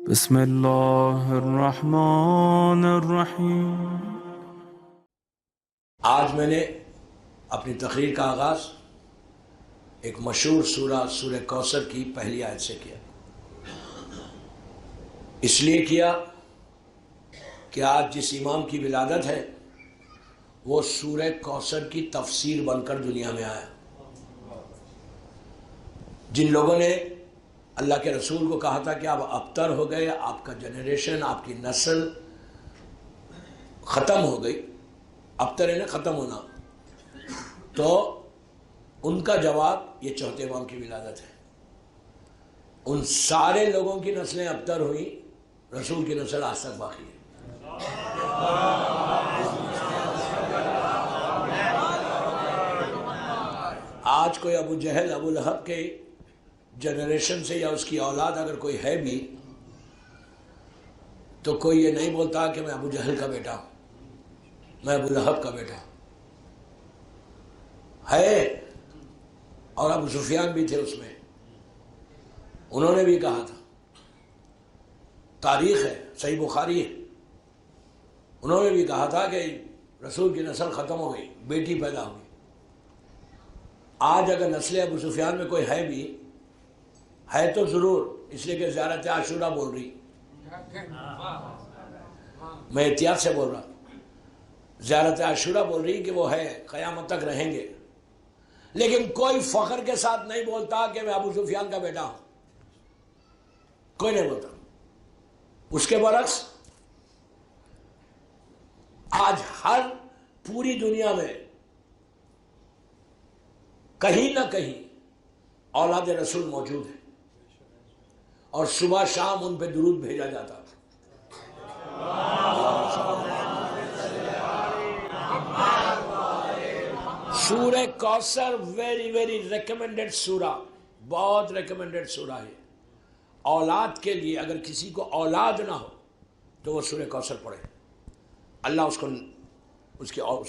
بسم اللہ الرحمن الرحیم۔ آج میں نے اپنی تقریر کا آغاز ایک مشہور سورہ کوثر کی پہلی آیت سے کیا۔ اس لیے کیا کہ آج جس امام کی ولادت ہے وہ سورہ کوثر کی تفسیر بن کر دنیا میں آیا۔ جن لوگوں نے اللہ کے رسول کو کہا تھا کہ آپ ابتر ہو گئے، آپ کا جنریشن، آپ کی نسل ختم ہو گئی، ابتر ہے نا ختم ہونا، تو ان کا جواب یہ چوتھے امام کی ولادت ہے۔ ان سارے لوگوں کی نسلیں ابتر ہوئی، رسول کی نسل آج تک باقی ہے۔ آج کوئی ابو جہل، ابو لہب کے جنریشن سے یا اس کی اولاد اگر کوئی ہے بھی تو کوئی یہ نہیں بولتا کہ میں ابو جہل کا بیٹا ہوں، میں ابو لہب کا بیٹا ہوں۔ ہے، اور ابو سفیان بھی تھے اس میں، انہوں نے بھی کہا تھا، تاریخ ہے، صحیح بخاری ہے، انہوں نے بھی کہا تھا کہ رسول کی نسل ختم ہو گئی، بیٹی پیدا ہوئی۔ آج اگر نسل ابو سفیان میں کوئی ہے بھی، ہے تو ضرور اس لیے کہ زیارت عاشورہ بول رہی، میں احتیاط سے بول رہا، زیارت عاشورہ بول رہی کہ وہ ہے، قیامت تک رہیں گے، لیکن کوئی فخر کے ساتھ نہیں بولتا کہ میں ابو سفیان کا بیٹا ہوں، کوئی نہیں بولتا۔ اس کے برعکس آج ہر پوری دنیا میں کہیں نہ کہیں اولاد رسول موجود ہے، اور صبح شام ان پہ درود بھیجا جاتا تھا۔ سورہ کوثر ویری ویری ریکمینڈڈ سورہ، بہت ریکمینڈڈ سورہ ہے اولاد کے لیے۔ اگر کسی کو اولاد نہ ہو تو وہ سورہ کوثر پڑھے، اللہ اس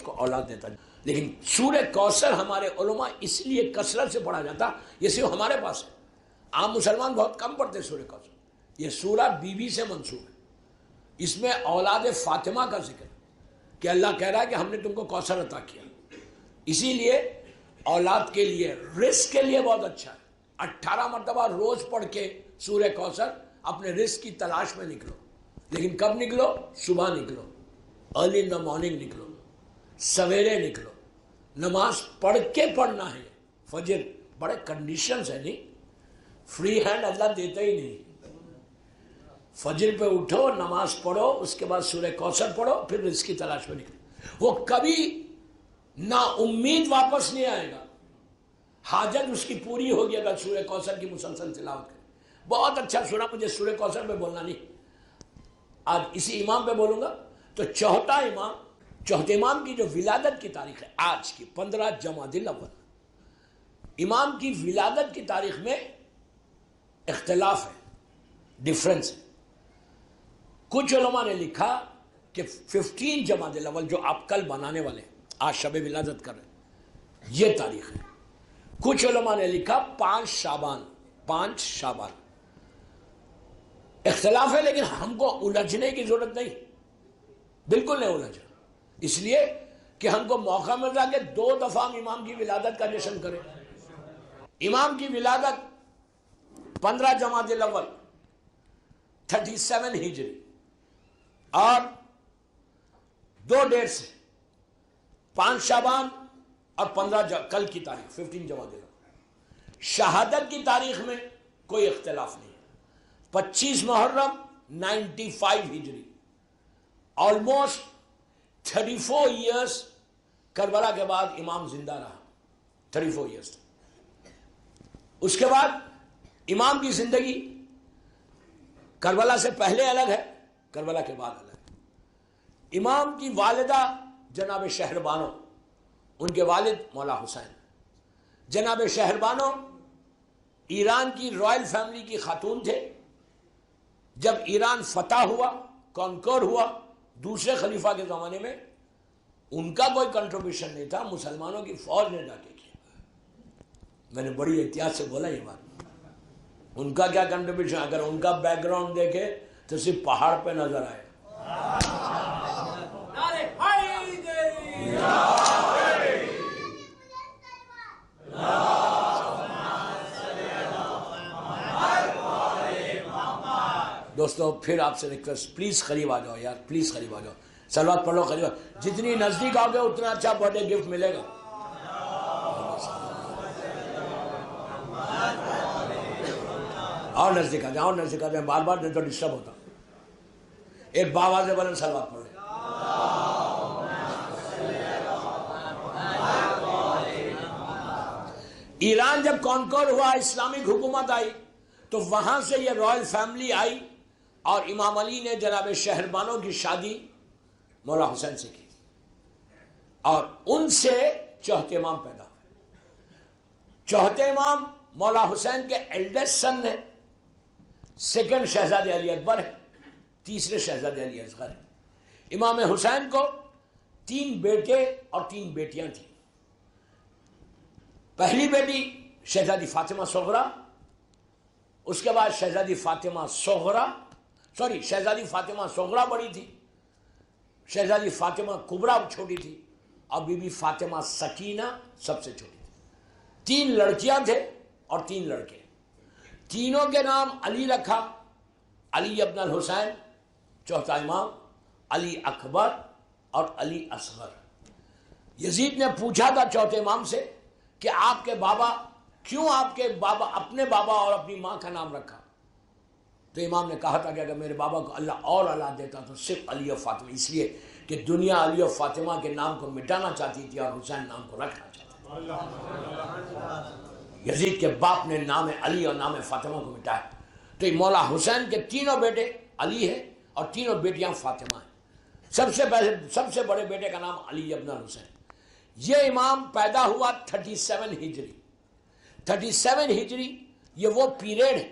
کو اولاد دیتا ہے۔ لیکن سورہ کوثر ہمارے علماء اس لیے کثرت سے پڑھا جاتا، یہ صرف ہمارے پاس ہے، عام مسلمان بہت کم پڑھتے سورہ کوثر۔ یہ سورہ بی بی سے منسوب ہے، اس میں اولاد فاطمہ کا ذکر ہے کہ اللہ کہہ رہا ہے کہ ہم نے تم کو کوثر عطا کیا، اسی لیے اولاد کے لیے، رزق کے لیے بہت اچھا ہے۔ 18 مرتبہ روز پڑھ کے سورہ کوثر اپنے رزق کی تلاش میں نکلو، لیکن کب نکلو؟ صبح نکلو، ارلی ان دا مارننگ نکلو، سویرے نکلو، نماز پڑھ کے پڑھنا ہے۔ فجر بڑے کنڈیشنز ہیں، نہیں فری ہینڈ اللہ دیتا ہی نہیں۔ فجر پہ اٹھو، نماز پڑھو، اس کے بعد سورہ کوثر پڑھو، پھر رزق کی تلاش میں نکلو۔ وہ کبھی نا امید واپس نہیں آئے گا، حاجت اس کی پوری ہوگی اگر سورہ کوثر کی مسلسل تلاوت کرے۔ بہت اچھا سنا، مجھے سورہ کوثر پہ بولنا نہیں، آج اسی امام پہ بولوں گا۔ تو چوتھے امام کی جو ولادت کی تاریخ ہے آج کی 15 جمادی الاول، امام کی ولادت کی تاریخ میں اختلاف ہے، ڈیفرنس ہے۔ کچھ علماء نے لکھا کہ 15 جمادی الاول جو آپ کل بنانے والے ہیں، آج شب ولادت کر رہے ہیں، یہ تاریخ ہے۔ کچھ علماء نے لکھا 5 شعبان۔ اختلاف ہے، لیکن ہم کو الجھنے کی ضرورت نہیں، بالکل نہیں الجھنا، اس لیے کہ ہم کو موقع مل رہا کہ 2 دفعہ ہم امام کی ولادت کا جشن کریں۔ امام کی ولادت 15 جمادی الاول 37 ہجری، اور 2 ڈیٹ سے 5 شعبان اور 15 کل کی تاریخ 15 جمادی الاول۔ شہادت کی تاریخ میں کوئی اختلاف نہیں ہے، 25 محرم 95 ہجری، آلموسٹ 34 ایئرس کربلا کے بعد امام زندہ رہا، 34 ایئرس۔ اس کے بعد امام کی زندگی کربلا سے پہلے الگ ہے، کربلا کے بعد الگ ہے۔ امام کی والدہ جناب شہربانو، ان کے والد مولا حسین، جناب شہربانو ایران کی رائل فیملی کی خاتون تھے۔ جب ایران فتح ہوا، کانکر ہوا دوسرے خلیفہ کے زمانے میں، ان کا کوئی کنٹریبیوشن نہیں تھا، مسلمانوں کی فوج نے جا کے کیا۔ میں نے بڑی احتیاط سے بولا یہ بات، ان کا کیا کنٹریبیوشن؟ اگر ان کا بیک گراؤنڈ دیکھے تو صرف پہاڑ پہ نظر آئے. دوستو پھر آپ سے ریکویسٹ، پلیز قریب آ جاؤ یار، پلیز قریب آ جاؤ، صلوات پڑھ لو قریب. جتنی نزدیک آؤ گے اتنا اچھا برتھ ڈے گفٹ ملے گا. اور نزدیک آ جاؤ، اور نزدیک آ جاؤ، بار بار نہیں تو ڈسٹرب ہوتا. ایک باواز بلند صلوات پڑھ لیں. ایران جب کانکور ہوا، اسلامک حکومت آئی، تو وہاں سے یہ رائل فیملی آئی اور امام علی نے جناب شہربانوں کی شادی مولا حسین سے کی اور ان سے چوتھے امام پیدا ہوئے. چوتھے امام مولا حسین کے ایلڈسٹ سن ہے، سیکنڈ شہزادے علی اکبر ہے، تیسرے شہزادے علی اصغر ہے. امام حسین کو 3 بیٹے اور 3 بیٹیاں تھیں. پہلی بیٹی شہزادی فاطمہ صغرا، اس کے بعد شہزادی فاطمہ صغرا بڑی تھی، شہزادی فاطمہ کبرا چھوٹی تھی، اور بی بی فاطمہ سکینہ سب سے چھوٹی تھی. 3 لڑکیاں تھے اور 3 لڑکے. تینوں کے نام علی رکھا، علی ابن الحسین چوتھا امام، علی اکبر اور علی اصغر. یزید نے پوچھا تھا چوتھے امام سے کہ آپ کے بابا کیوں آپ کے بابا اپنے بابا اور اپنی ماں کا نام رکھا؟ تو امام نے کہا تھا کہ اگر میرے بابا کو اللہ اور اولاد دیتا تو صرف علی اور فاطمہ، اس لیے کہ دنیا علی اور فاطمہ کے نام کو مٹانا چاہتی تھی اور حسین نام کو رکھنا چاہتا تھا. یزید کے باپ نے نام علی اور نام فاطمہ کو مٹایا. تو مولا حسین کے تینوں بیٹے علی ہیں اور تینوں بیٹیاں فاطمہ ہیں. سب سے بڑے بیٹے کا نام علی ابن الحسین. یہ امام پیدا ہوا 37 ہجری. 37 ہجری یہ وہ پیریڈ ہے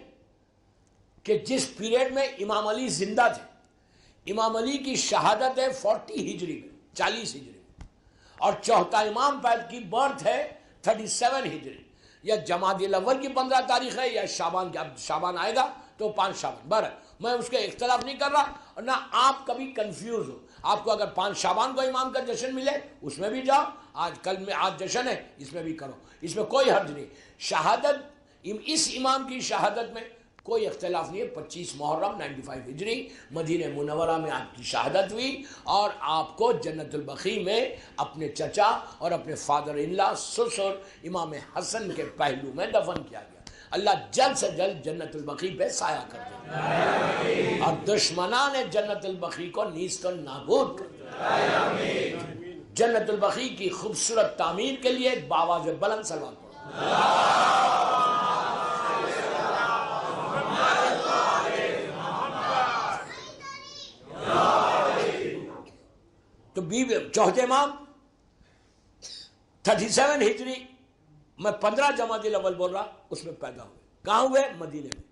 کہ جس پیریڈ میں امام علی زندہ تھے. امام علی کی شہادت ہے 40 ہجری میں، 40 ہجری میں، اور چوتھا امام کی برتھ ہے 37 ہجری. یا جمادی الاول کی 15 تاریخ ہے یا شعبان کی. اب شعبان آئے گا تو 5 شعبان. بہرحال میں اس کے اختلاف نہیں کر رہا، اور نہ آپ کبھی کنفیوز ہو. آپ کو اگر 5 شعبان کو امام کا جشن ملے اس میں بھی جاؤ، آج جشن ہے اس میں بھی کرو، اس میں کوئی حرج نہیں. شہادت اس امام کی شہادت میں کوئی اختلاف نہیں ہے. 25 محرم 95 ہجری مدینہ منورہ میں آپ کی شہادت ہوئی اور آپ کو جنت البقیع میں اپنے چچا اور اپنے فادر ان لا سسر امام حسن کے پہلو میں دفن کیا گیا. اللہ جلد سے جلد جنت البقیع پہ سایہ کر دے اور دشمنان جنت البقیع کو نیست و نابود کر دے. جنت البقیع کی خوبصورت تعمیر کے لیے بآواز بلند صلوات پڑھو. تو چوتھے امام 37 ہجری میں 15 جمادی الاول بول رہا، اس میں پیدا ہوئے. کہاں ہوئے؟ مدینے میں.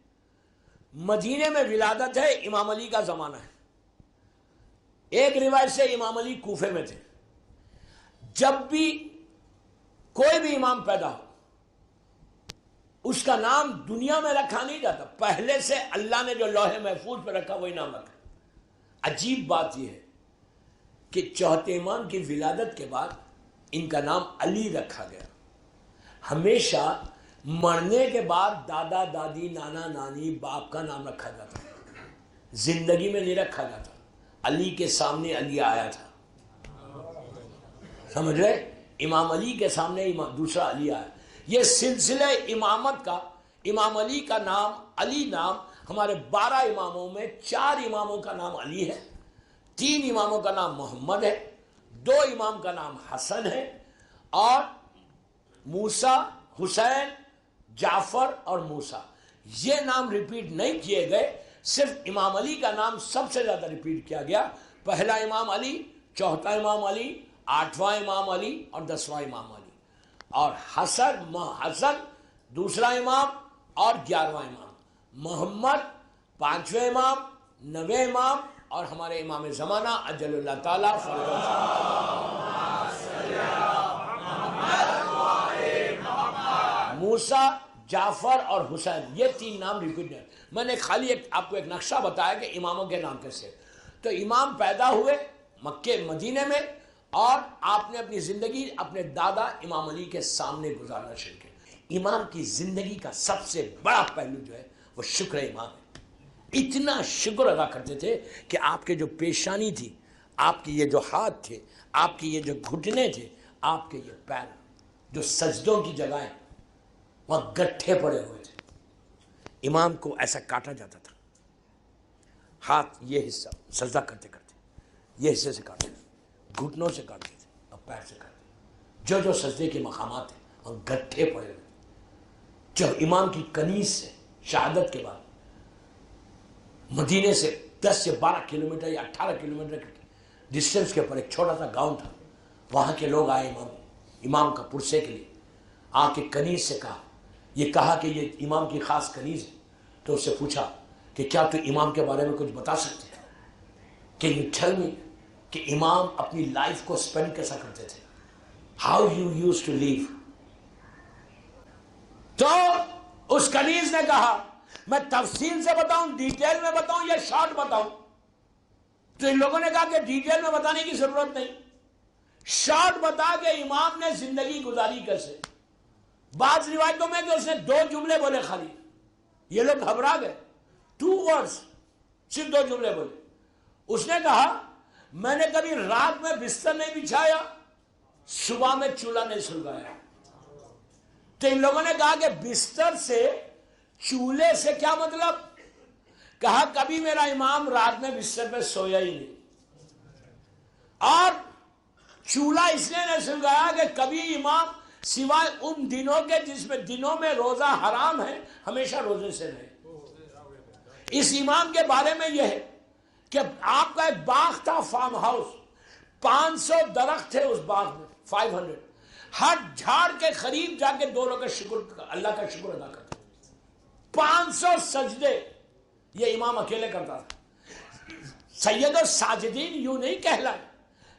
مدینے میں ولادت ہے، امام علی کا زمانہ ہے. ایک روایت سے امام علی کوفے میں تھے. جب بھی کوئی بھی امام پیدا ہو اس کا نام دنیا میں رکھا نہیں جاتا، پہلے سے اللہ نے جو لوح محفوظ پہ رکھا وہی نام رکھا. عجیب بات یہ ہے کہ چوتھے امام کی ولادت کے بعد ان کا نام علی رکھا گیا. ہمیشہ مرنے کے بعد دادا دادی نانا نانی باپ کا نام رکھا جاتا، زندگی میں نہیں رکھا جاتا. علی کے سامنے علی آیا تھا، سمجھ رہے؟ امام علی کے سامنے دوسرا علی آیا. یہ سلسلہ امامت کا، امام علی کا نام، علی نام، ہمارے 12 اماموں میں 4 اماموں کا نام علی ہے، 3 اماموں کا نام محمد ہے، 2 امام کا نام حسن ہے، اور موسیٰ، حسین، جعفر اور موسیٰ یہ نام ریپیٹ نہیں کیے گئے. صرف امام علی کا نام سب سے زیادہ ریپیٹ کیا گیا. پہلا امام علی، چوتھا امام علی، 8واں امام علی اور 10واں امام علی. اور حسن دوسرا امام اور 11واں امام. محمد 5ویں امام، 9ویں امام، اور ہمارے امام زمانہ اجل اللہ تعالیٰ موسیٰ جعفر اور حسین، یہ تین نام ریپیٹ ہیں۔ میں نے خالی آپ کو ایک نقشہ بتایا کہ اماموں کے نام کیسے۔ تو امام پیدا ہوئے مکے مدینے میں، اور آپ نے اپنی زندگی اپنے دادا امام علی کے سامنے گزارنا شروع کیا۔ امام کی زندگی کا سب سے بڑا پہلو جو ہے وہ شکر امام ہے۔ اتنا شکر ادا کرتے تھے کہ آپ کے جو پیشانی تھی، آپ کی یہ جو ہاتھ تھے، آپ کی یہ جو گھٹنے تھے، آپ کے یہ پیر، جو سجدوں کی جگہیں وہاں گٹھے پڑے ہوئے تھے، امام کو ایسا کاٹا جاتا تھا، ہاتھ یہ حصہ سجدہ کرتے کرتے یہ حصے سے کاٹتے تھے، گھٹنوں سے کاٹتے تھے اور پیر سے کاٹتے تھے، جو جو سجدے کے مقامات ہیں اور گٹھے پڑے ہوئے۔ جب امام کی کنیز سے شہادت کے بعد مدینے سے 10 یا 12 کلومیٹر یا 18 کلومیٹر کے ڈسٹینس کے اوپر ایک چھوٹا سا گاؤں تھا، وہاں کے لوگ آئے امام کا پرسے کے لیے، آ کے کنیز سے کہا کہ یہ امام کی خاص کنیز ہے۔ تو اس سے پوچھا کہ کیا تو امام کے بارے میں کچھ بتا سکتے ہیں؟ کہ یو ٹیل می کہ امام اپنی لائف کو سپینڈ کیسا کرتے تھے، ہاؤ یو یوز ٹو لیو۔ تو اس کنیز نے کہا میں تفصیل سے بتاؤں، ڈیٹیل میں بتاؤں یا شارٹ بتاؤں؟ تو ان لوگوں نے کہا کہ ڈیٹیل میں بتانے کی ضرورت نہیں، شارٹ بتا کہ امام نے زندگی گزاری کیسے۔ بعض روایتوں میں کہ اس نے 2 جملے بولے خالی، یہ لوگ گھبرا گئے، 2 words، صرف 2 جملے بولے۔ اس نے کہا میں نے کبھی رات میں بستر نہیں بچھایا، صبح میں چولہا نہیں سلگایا۔ تو ان لوگوں نے کہا کہ بستر سے چولہے سے کیا مطلب؟ کہا کبھی میرا امام رات میں بستر پہ سویا ہی نہیں، اور چولہا اس لیے نہیں سلگایا کہ کبھی امام سوائے ان دنوں کے جس میں دنوں میں روزہ حرام ہے ہمیشہ روزے سے رہے۔ اس امام کے بارے میں یہ ہے کہ آپ کا ایک باغ تھا، فارم ہاؤس، 500 درخت تھے اس باغ میں، 500، ہر جھاڑ کے قریب جا کے 2 لوگ اللہ کا شکر ادا کرتے، 500 سجدے یہ امام اکیلے کرتا تھا۔ سید الساجدین یوں نہیں کہلائے،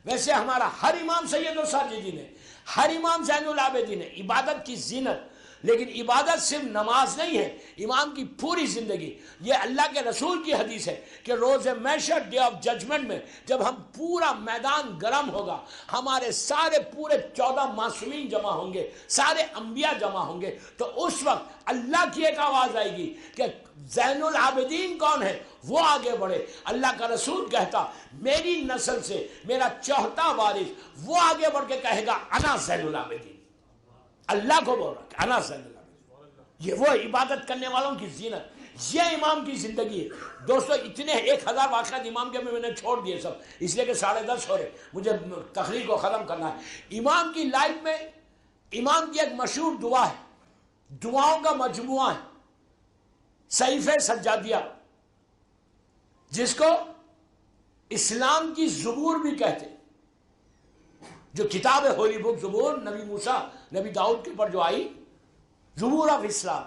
ویسے ہمارا ہر امام سید الساجدین ہے، ہر امام زین العابدین ہے، عبادت کی زینت۔ لیکن عبادت صرف نماز نہیں ہے، امام کی پوری زندگی۔ یہ اللہ کے رسول کی حدیث ہے کہ روز محشر، ڈے آف ججمنٹ میں جب ہم پورا میدان گرم ہوگا، ہمارے سارے پورے 14 معصومین جمع ہوں گے، سارے انبیاء جمع ہوں گے، تو اس وقت اللہ کی ایک آواز آئے گی کہ زین العابدین کون ہے، وہ آگے بڑھے۔ اللہ کا رسول کہتا میری نسل سے میرا 4تھا وارث وہ آگے بڑھ کے کہے گا انا زین العابدین، اللہ کو بول رہا کہ انا زین العابدین۔ یہ وہ عبادت کرنے والوں کی زینت، یہ امام کی زندگی ہے۔ دوستو اتنے 1000 واقعات امام کے میں نے چھوڑ دیے سب، اس لیے کہ 10:30 ہو رہے، مجھے تقریر کو ختم کرنا ہے۔ امام کی لائف میں امام کی ایک مشہور دعا ہے، دعاؤں کا مجموعہ ہے، صحیفہ سجادیہ، جس کو اسلام کی زبور بھی کہتے، جو کتاب ہے ہولی بک زبور، نبی موسیٰ نبی داؤد کے اوپر جو آئی، زبور آف اسلام۔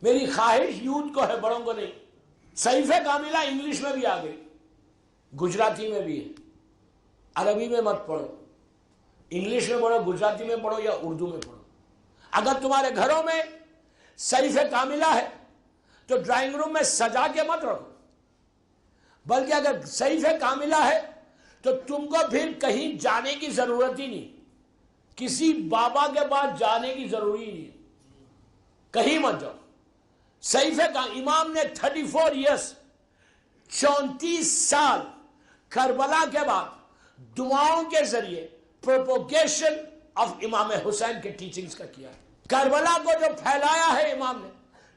میری خواہش یوتھ کو ہے، بڑوں کو نہیں۔ صحیفہ کاملہ انگلش میں بھی آ گئی، گجراتی میں بھی ہے، عربی میں مت پڑھو، انگلش میں پڑھو، گجراتی میں پڑھو یا اردو میں پڑھو۔ اگر تمہارے گھروں میں صحیفہ کاملہ ہے تو ڈرائنگ روم میں سجا کے مت رکھو، بلکہ اگر صحیفہ کاملہ ہے تو تم کو پھر کہیں جانے کی ضرورت ہی نہیں، کسی بابا کے پاس جانے کی ضروری نہیں، کہیں مت جاؤ۔ صحیفہ کا امام نے 34 ایئرس 34 سال کربلا کے بعد دعاؤں کے ذریعے پروپوگیشن آف امام حسین کے ٹیچنگز کا کیا ہے۔ کربلا کو جو پھیلایا ہے امام نے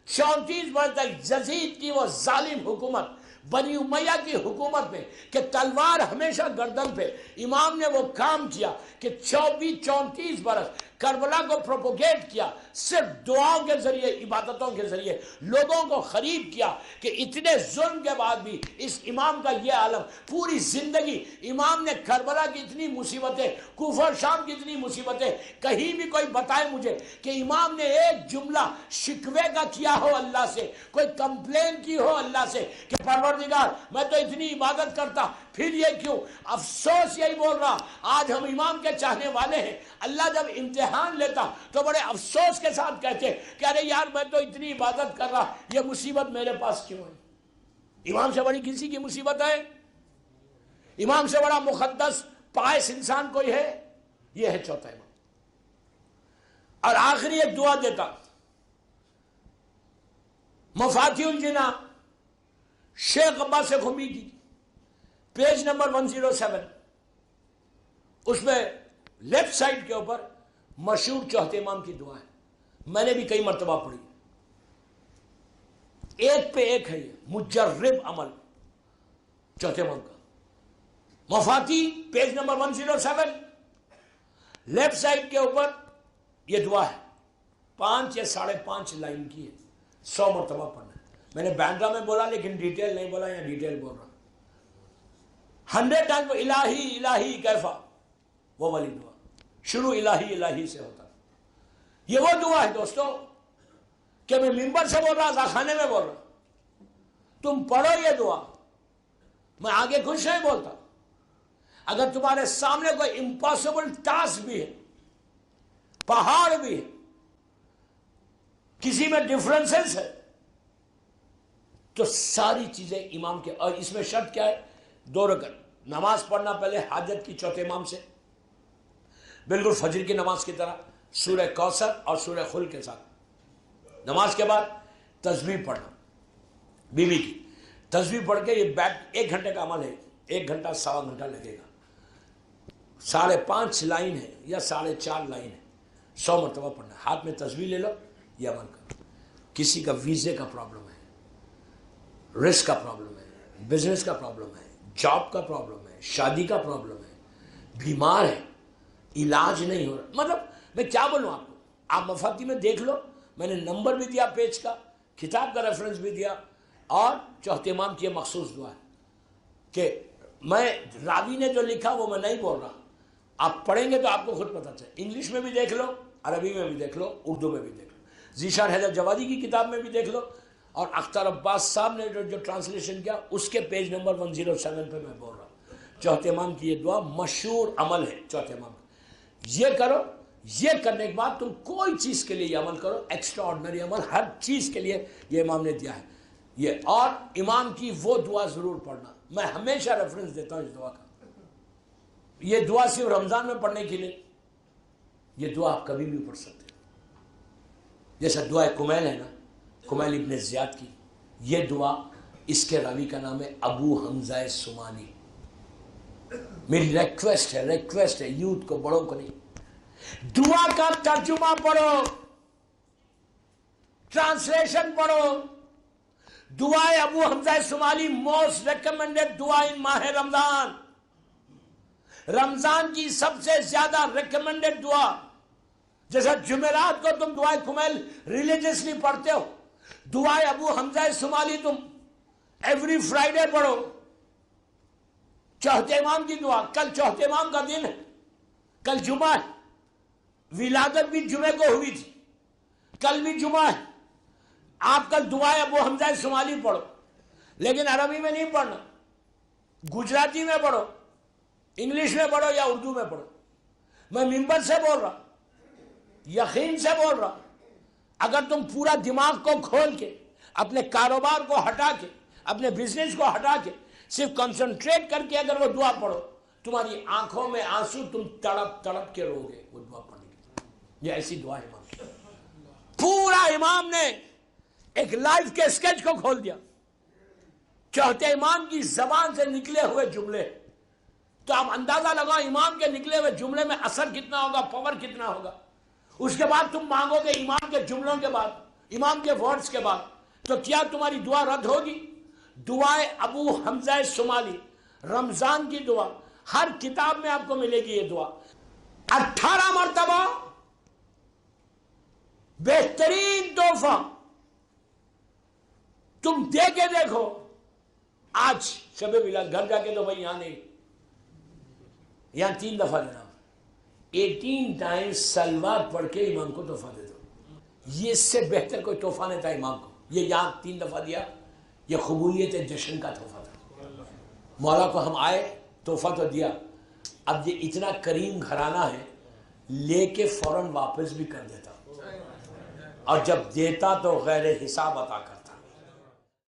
34 برس تک، یزید کی وہ ظالم حکومت، بنی امیہ کی حکومت میں کہ تلوار ہمیشہ گردن پہ، امام نے وہ کام کیا کہ 34 برس کربلا کو پروپوگیٹ کیا، صرف دعاؤں کے ذریعے، عبادتوں کے ذریعے لوگوں کو قریب کیا، کہ اتنے ظلم کے بعد بھی اس امام کا یہ عالم، پوری زندگی امام نے کربلا کی اتنی مصیبتیں، کوفہ اور شام کی اتنی مصیبتیں، کہیں بھی کوئی بتائے مجھے کہ امام نے ایک جملہ شکوے کا کیا ہو اللہ سے، کوئی کمپلین کی ہو اللہ سے کہ پروردگار پروردگار میں تو اتنی عبادت کرتا پھر یہ کیوں؟ افسوس یہی بول رہا، آج ہم امام کے چاہنے والے ہیں، اللہ جب امتحان لیتا تو بڑے افسوس کے ساتھ کہتے کہ ارے یار میں تو اتنی عبادت کر رہا، یہ مصیبت میرے پاس کیوں ہے؟ امام سے بڑی کسی کی مصیبت ہے؟ امام سے بڑا مقدس پائس انسان کوئی ہے؟ یہ ہے چوتھا امام۔ اور آخری ایک دعا دیتا، مفاتیح الجناں شیخ عباس خمی کی، پیج نمبر 107، اس میں لیفٹ سائڈ کے اوپر مشہور چوتھے امام کی دعا ہے، میں نے بھی کئی مرتبہ پڑھی، ایک پہ ایک ہے، یہ مجرب عمل چوتھے امام کا۔ مفاتیح پیج نمبر 107، لیفٹ سائڈ کے اوپر یہ دعا ہے، 5 یا 5.5 لائن کی ہے، 100 مرتبہ پڑھنا ہے۔ میں نے بینڈرا میں بولا لیکن ڈیٹیل نہیں بولا، یا ڈیٹیل بول رہا، 100 ٹائم الہی الہی کیفا، وہ والی دعا، شروع الہی الہی سے ہوتا۔ یہ وہ دعا ہے دوستو کہ میں ممبر سے بول رہا، زاخانے میں بول رہا، تم پڑھو یہ دعا، میں آگے کچھ نہیں بولتا۔ اگر تمہارے سامنے کوئی امپاسبل ٹاسک بھی ہے، پہاڑ بھی ہے، کسی میں ڈفرنسز ہے، تو ساری چیزیں امام کے، اور اس میں شرط کیا ہے؟ 2 رکعت نماز پڑھنا پہلے حاجت کی چوتھے امام سے، بالکل فجر کی نماز کی طرح، سورہ کوثر اور سورہ خل کے ساتھ۔ نماز کے بعد تسبیح پڑھنا، بیوی کی تسبیح پڑھ کے، یہ بیک 1 گھنٹے کا عمل ہے، 1 گھنٹہ 1.25 گھنٹہ لگے گا، 5.5 لائن ہے یا 4.5 لائن ہے، 100 مرتبہ پڑھنا ہے۔ ہاتھ میں تسبیح لے لو، یہ عمل کرو۔ کسی کا ویزے کا پرابلم ہے، رسک کا پرابلم ہے، بزنس کا پرابلم ہے، جاب کا پرابلم ہے، شادی کا پرابلم ہے، بیمار ہے، علاج نہیں ہو رہا، مطلب میں کیا بولوں آپ کو، آپ مفاتیح میں دیکھ لو، میں نے نمبر بھی دیا پیج کا، کتاب کا ریفرنس بھی دیا، اور چوتھے امام کی یہ مخصوص دعا ہے کہ میں راوی نے جو لکھا وہ میں نہیں بول رہا، آپ پڑھیں گے تو آپ کو خود پتہ چلے، انگلش میں بھی دیکھ لو، عربی میں بھی دیکھ لو، اردو میں بھی دیکھ لو، ذیشان حیدر جوادی کی کتاب میں بھی دیکھ لو، اور اختر عباس صاحب نے جو ٹرانسلیشن کیا اس کے پیج نمبر 107 پہ میں بول رہا ہوں۔ چوتھے امام کی یہ دعا مشہور عمل ہے چوتھے امام کا، یہ کرو، یہ کرنے کے بعد تم کوئی چیز کے لیے یہ عمل کرو، ایکسٹرا آرڈنری عمل ہر چیز کے لیے یہ امام نے دیا ہے یہ۔ اور امام کی وہ دعا ضرور پڑھنا، میں ہمیشہ ریفرنس دیتا ہوں اس دعا کا، یہ دعا صرف رمضان میں پڑھنے کے لیے، یہ دعا آپ کبھی بھی پڑھ سکتے ہیں، جیسا دعا کمیل ہے نا، کمیل ابن زیاد کی، یہ دعا اس کے راوی کا نام ہے ابو حمزہ سمانی۔ میری ریکویسٹ ہے یوتھ کو، بڑوں کو نہیں، دعا کا ترجمہ پڑھو، ٹرانسلیشن پڑھو۔ دعائے ابو حمزہ سمانی موسٹ ریکمینڈڈ دعا ان ماہ رمضان، رمضان کی سب سے زیادہ ریکمینڈڈ دعا۔ جیسا جمعرات کو تم دعائے کمیل ریلیجیسلی پڑھتے ہو، دعائے ابو حمزہ سمانی تم ایوری فرائیڈے پڑھو۔ چوتھے امام کی دعا، کل چوتھے امام کا دن ہے، کل جمعہ ہے، ولادت بھی جمعے کو ہوئی تھی، کل بھی جمعہ ہے، آپ کل دعائے ابو حمزہ سمانی پڑھو، لیکن عربی میں نہیں پڑھنا، گجراتی میں پڑھو، انگلش میں پڑھو یا اردو میں پڑھو۔ میں ممبر سے بول رہا، یقین سے بول رہا، اگر تم پورا دماغ کو کھول کے، اپنے کاروبار کو ہٹا کے، اپنے بزنس کو ہٹا کے، صرف کنسنٹریٹ کر کے اگر وہ دعا پڑھو، تمہاری آنکھوں میں آنسو، تم تڑپ تڑپ کے رو گے وہ دعا پڑھنے کی۔ یہ ایسی دعا ہے امام کی، پورا امام نے ایک لائف کے اسکیچ کو کھول دیا، چوتھے امام کی زبان سے نکلے ہوئے جملے، تو آپ اندازہ لگاؤ امام کے نکلے ہوئے جملے میں اثر کتنا ہوگا، پاور کتنا ہوگا۔ اس کے بعد تم مانگو گے امام کے جملوں کے بعد، امام کے ورڈز کے بعد، تو کیا تمہاری دعا رد ہوگی؟ دعائے ابو حمزہ سمانی، رمضان کی دعا، ہر کتاب میں آپ کو ملے گی یہ دعا، 18 مرتبہ، بہترین تحفہ، تم دے کے دیکھو۔ آج شب میلاد گھر جا کے تو بھائی یہاں نہیں، یہاں 3 دفعہ دینا، 18 ٹائمز سلوات پڑھ کے امام کو تحفہ دے دو، یہ اس سے بہتر کوئی تحفہ نہیں تھا امام کو۔ یہ یہاں 3 دفعہ دیا، یہ قبولیت جشن کا تحفہ تھا. مولا کو ہم آئے، تحفہ تو دیا، اب یہ اتنا کریم گھرانہ ہے، لے کے فوراً واپس بھی کر دیتا، اور جب دیتا تو غیر حساب عطا کرتا.